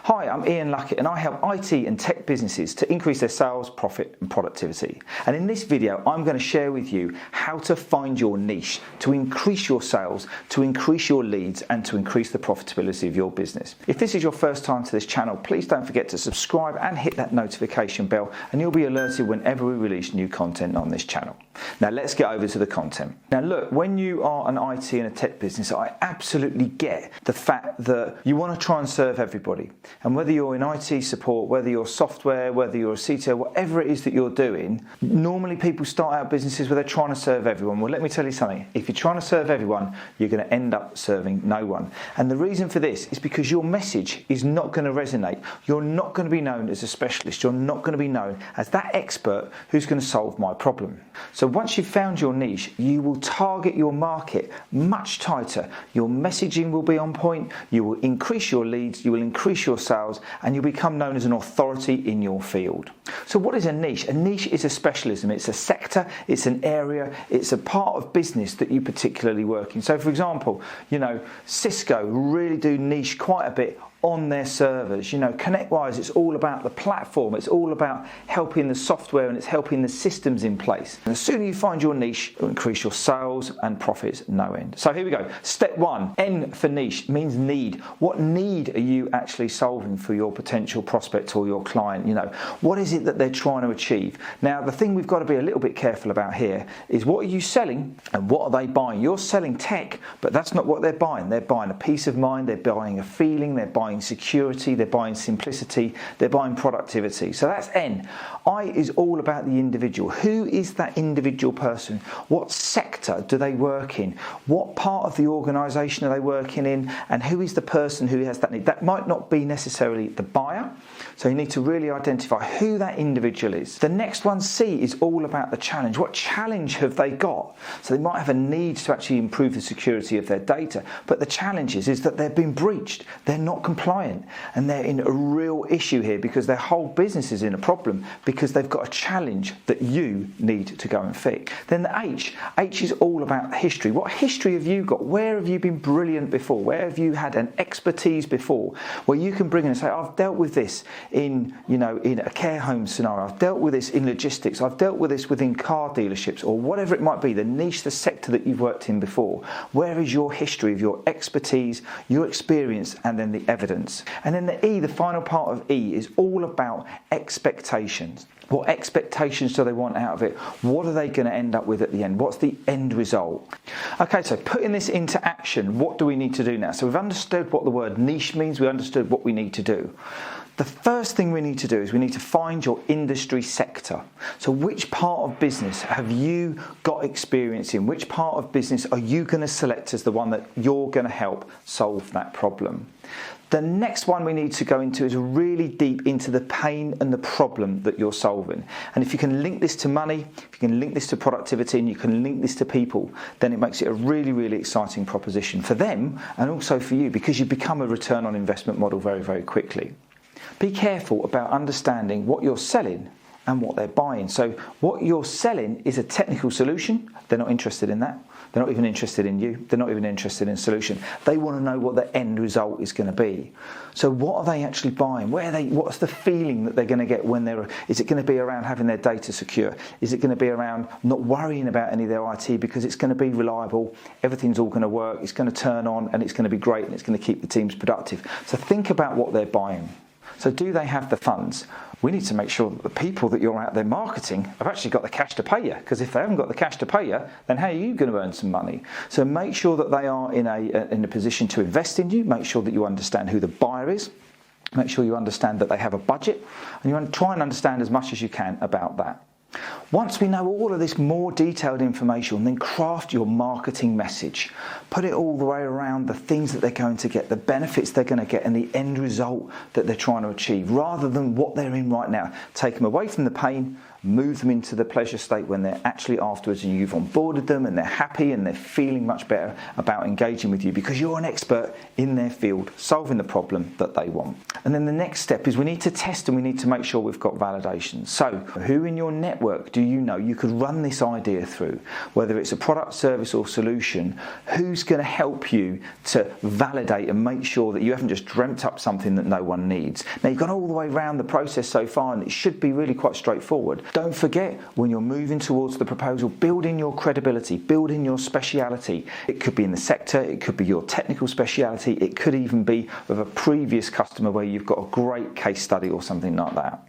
Hi, I'm Ian Luckett and I help IT and tech businesses to increase their sales, profit and productivity. And in this video, I'm going to share with you how to find your niche, to increase your sales, to increase your leads and to increase the profitability of your business. If this is your first time to this channel, please don't forget to subscribe and hit that notification bell and you'll be alerted whenever we release new content on this channel. Now let's get over to the content. Now look, when you are an IT and a tech business, I absolutely get the fact that you want to try and serve everybody. And whether you're in IT support, whether you're software, whether you're a CTO, whatever it is that you're doing, normally people start out businesses where they're trying to serve everyone. Well, let me tell you something. If you're trying to serve everyone, you're going to end up serving no one. And the reason for this is because your message is not going to resonate. You're not going to be known as a specialist. You're not going to be known as that expert who's going to solve my problem. So once you've found your niche, you will target your market much tighter. Your messaging will be on point. You will increase your leads. You will increase your sales and you'll become known as an authority in your field. So what is a niche? A niche is a specialism. It's a sector, it's an area, it's a part of business that you particularly work in. So for example, Cisco really do niche quite a bit on their servers. ConnectWise, it's all about the platform, it's all about helping the software and it's helping the systems in place. And the sooner you find your niche, it'll increase your sales and profits no end. So here we go. Step one, N for niche means need. What need are you actually solving for your potential prospect or your client? What is it that they're trying to achieve? Now, the thing we've got to be a little bit careful about here is what are you selling and what are they buying? You're selling tech, but that's not what they're buying. They're buying a peace of mind, they're buying a feeling, they're buying security, they're buying simplicity, they're buying productivity. So that's N. I is all about the individual. Who is that individual person? What sector do they work in? What part of the organisation are they working in? And who is the person who has that need? That might not be necessarily the buyer. So you need to really identify who that individual is. The next one, C, is all about the challenge. What challenge have they got? So they might have a need to actually improve the security of their data. But the challenge is that they've been breached. They're not compliant. And they're in a real issue here because their whole business is in a problem because they've got a challenge that you need to go and fix. Then the H is all about history. What history have you got? Where have you been brilliant before? Where have you had an expertise before where you can bring in and say, I've dealt with this in a care home scenario. I've dealt with this in logistics. I've dealt with this within car dealerships or whatever it might be, the niche, the sector that you've worked in before. Where is your history of your expertise, your experience, and then the evidence? And then the E, the final part of E, is all about expectations. What expectations do they want out of it? What are they going to end up with at the end? What's the end result? Okay, so putting this into action, what do we need to do now? So we've understood what the word niche means. We understood what we need to do. The first thing we need to do is we need to find your industry sector. So which part of business have you got experience in? Which part of business are you going to select as the one that you're going to help solve that problem? The next one we need to go into is really deep into the pain and the problem that you're solving. And if you can link this to money, if you can link this to productivity and you can link this to people, then it makes it a really, really exciting proposition for them and also for you because you become a return on investment model very, very quickly. Be careful about understanding what you're selling and what they're buying. So what you're selling is a technical solution. They're not interested in that. They're not even interested in you. They're not even interested in a solution. They want to know what the end result is going to be. So what are they actually buying? What's the feeling that they're going to get when is it going to be around having their data secure? Is it going to be around not worrying about any of their IT because it's going to be reliable, everything's all going to work, it's going to turn on and it's going to be great and it's going to keep the teams productive. So think about what they're buying. So do they have the funds? We need to make sure that the people that you're out there marketing have actually got the cash to pay you. Because if they haven't got the cash to pay you, then how are you going to earn some money? So make sure that they are in a position to invest in you. Make sure that you understand who the buyer is. Make sure you understand that they have a budget. And you want to try and understand as much as you can about that. Once we know all of this more detailed information, then craft your marketing message. Put it all the way around the things that they're going to get, the benefits they're going to get, and the end result that they're trying to achieve, rather than what they're in right now. Take them away from the pain, move them into the pleasure state when they're actually afterwards and you've onboarded them and they're happy and they're feeling much better about engaging with you because you're an expert in their field solving the problem that they want. And then the next step is we need to test and we need to make sure we've got validation. So who in your network do you know you could run this idea through, whether it's a product, service or solution, who's going to help you to validate and make sure that you haven't just dreamt up something that no one needs. Now, you've gone all the way around the process so far and it should be really quite straightforward. Don't forget, when you're moving towards the proposal, build in your credibility, build in your speciality. It could be in the sector, it could be your technical speciality, it could even be with a previous customer where you've got a great case study or something like that.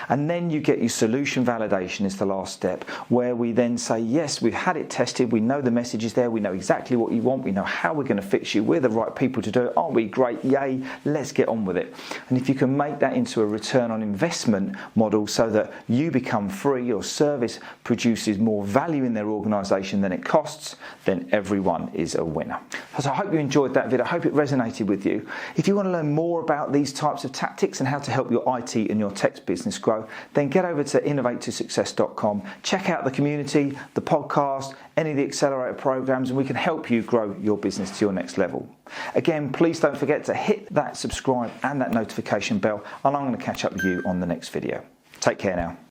And then you get your solution validation is the last step, where we then say, yes, we've had it tested, we know the message is there, we know exactly what you want, we know how we're going to fix you, we're the right people to do it, aren't we? Great, yay, let's get on with it. And if you can make that into a return on investment model so that you become free, your service produces more value in their organisation than it costs, then everyone is a winner. So I hope you enjoyed that video, I hope it resonated with you. If you want to learn more about these types of tactics and how to help your IT and your tech business grow, then get over to innovatetosuccess.com, check out the community, the podcast, any of the accelerator programs, and we can help you grow your business to your next level. Again, please don't forget to hit that subscribe and that notification bell, and I'm going to catch up with you on the next video. Take care now.